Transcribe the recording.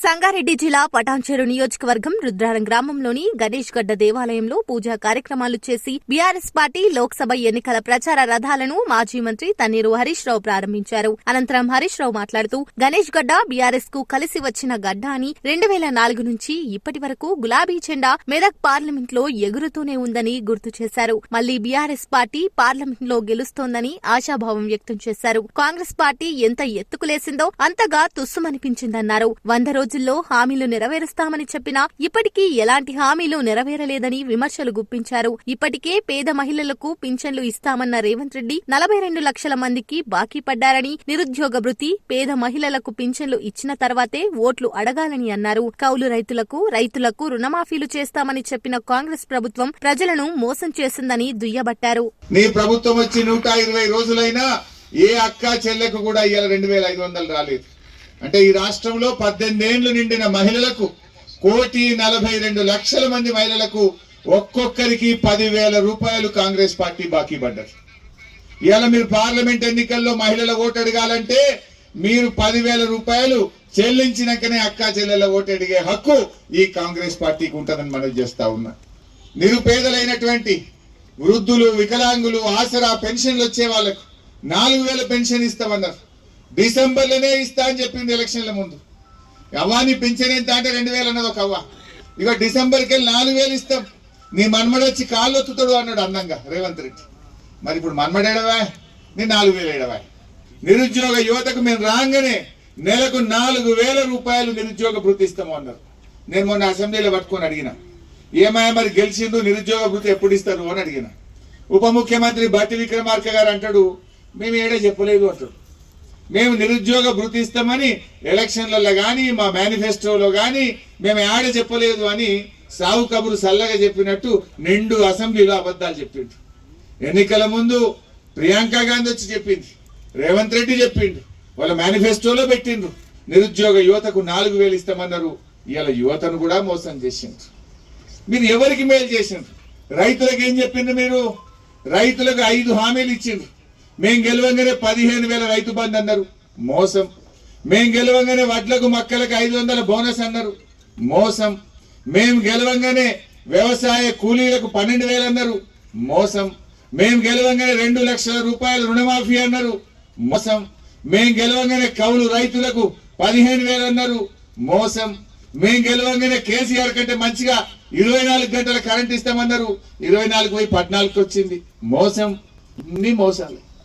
సంగారెడ్డి జిల్లా పటాన్చెరు నియోజకవర్గం రుద్రారం గ్రామంలోని గణేష్ గడ్డ దేవాలయంలో పూజా కార్యక్రమాలు చేసి బీఆర్ఎస్ పార్టీ లోక్సభ ఎన్నికల ప్రచార రథాలను మాజీ మంత్రి తన్నీరు హరీష్ రావు ప్రారంభించారు. అనంతరం హరీష్ రావు మాట్లాడుతూ గణేష్ గడ్డ బీఆర్ఎస్ కు కలిసి వచ్చిన గడ్డ అని 2004 నుంచి ఇప్పటి వరకు గులాబీ జెండా మెదక్ పార్లమెంట్ లో ఎగురుతూనే ఉందని గుర్తు చేశారు. మళ్లీ బీఆర్ఎస్ పార్టీ పార్లమెంట్ లో గెలుస్తోందని ఆశాభావం వ్యక్తం చేశారు. కాంగ్రెస్ పార్టీ ఎంత ఎత్తుకులేసిందో అంతగా తుస్సుమనిపించిందన్నారు. 100 రోజుల్లో హామీలు నెరవేరుస్తామని చెప్పినా ఇప్పటికీ ఎలాంటి హామీలు నెరవేరలేదని విమర్శలు గుప్పించారు. ఇప్పటికే పేద మహిళలకు పింఛన్లు ఇస్తామన్న రేవంత్ రెడ్డి 42 లక్షల మందికి బాకీ పడ్డారని, నిరుద్యోగ భృతి, పేద మహిళలకు పింఛన్లు ఇచ్చిన తర్వాతే ఓట్లు అడగాలని అన్నారు. కౌలు రైతులకు రుణమాఫీలు చేస్తామని చెప్పిన కాంగ్రెస్ ప్రభుత్వం ప్రజలను మోసం చేసిందని దుయ్యబట్టారు. నీ ప్రభుత్వం వచ్చి 120 రోజులైనా ఏ అక్క చెల్లెకు కూడా ఇవాళ 2500 రాలేదు. అంటే ఈ రాష్ట్రంలో 18 ఏళ్లు నిండిన మహిళలకు 1,42,00,000 మంది మహిళలకు ఒక్కొక్కరికి 10,000 రూపాయలు కాంగ్రెస్ పార్టీ బాకీ పడ్డారు. ఇవాళ మీరు పార్లమెంట్ ఎన్నికల్లో మహిళల ఓటు అడగాలంటే మీరు 10,000 రూపాయలు చెల్లించినాకనే అక్కా చెల్లెల ఓటు అడిగే హక్కు ఈ కాంగ్రెస్ పార్టీకి ఉంటుందని మనం చేస్తా ఉన్నా. నిరుపేదలైనటువంటి వృద్ధులు, వికలాంగులు, ఆసరా పెన్షన్లు వచ్చే వాళ్లకు 4,000 పెన్షన్ ఇస్తామన్నారు. డిసెంబర్లోనే ఇస్తా అని చెప్పింది ఎలక్షన్ల ముందు. అవ్వాని పెన్షన్ ఎంత అంటే 2,000 అన్నది ఒక అవ్వ. ఇక డిసెంబర్కి వెళ్ళి 4,000 ఇస్తాం, నీ మన్మడు వచ్చి కాళ్ళు ఒత్తుతాడు అన్నాడు అందంగా రేవంత్ రెడ్డి. మరి ఇప్పుడు మన్మడేడవా, నీ 4,000 ఏడవా? నిరుద్యోగ యువతకు మేము రాగానే నెలకు 4,000 రూపాయలు నిరుద్యోగ భృతి ఇస్తాము అన్నారు. నేను మొన్న అసెంబ్లీలో పట్టుకొని అడిగిన, ఏమయ్యా మరి గెలిచిండు, నిరుద్యోగ భృతి ఎప్పుడు ఇస్తారు అని అడిగిన. ఉప ముఖ్యమంత్రి బట్టి విక్రమార్క గారు అంటాడు, మేము ఏడే చెప్పలేదు అంటాడు. మేము నిరుద్యోగ భృతి ఇస్తామని ఎలక్షన్లలో కానీ మా మేనిఫెస్టోలో కానీ మేము ఆడ చెప్పలేదు అని సావు కబురు సల్లగా చెప్పినట్టు నిండు అసెంబ్లీలో అబద్ధాలు చెప్పిండు. ఎన్నికల ముందు ప్రియాంక గాంధీ వచ్చి చెప్పింది, రేవంత్ రెడ్డి చెప్పిండు, వాళ్ళ మేనిఫెస్టోలో పెట్టిండ్రు నిరుద్యోగ యువతకు 4,000 ఇస్తామన్నారు. ఇవాళ యువతను కూడా మోసం చేసిండ్రు. మీరు ఎవరికి మేలు చేసిండ్రు? రైతులకు ఏం చెప్పిండ్రు? మీరు రైతులకు 5 హామీలు ఇచ్చిండ్రు. మేం గెలవంగానే 15,000 రైతు బంధు అన్నారు, మోసం. మేం గెలవంగానే వడ్లకు మక్కలకు 500 బోనస్ అన్నారు, మోసం. మేం గెలవంగానే వ్యవసాయ కూలీలకు 12,000 అన్నారు, మోసం. మేం గెలవంగానే 2 లక్షల రూపాయలు రుణమాఫీ అన్నారు, మోసం. మేం గెలవంగానే కౌలు రైతులకు 15,000 అన్నారు, మోసం. మేం గెలవంగానే కేసీఆర్ కంటే మంచిగా 24 గంటల కరెంట్ ఇస్తామన్నారు, 24 పోయి 14 వచ్చింది, మోసం. ఇన్ని మోసాలు.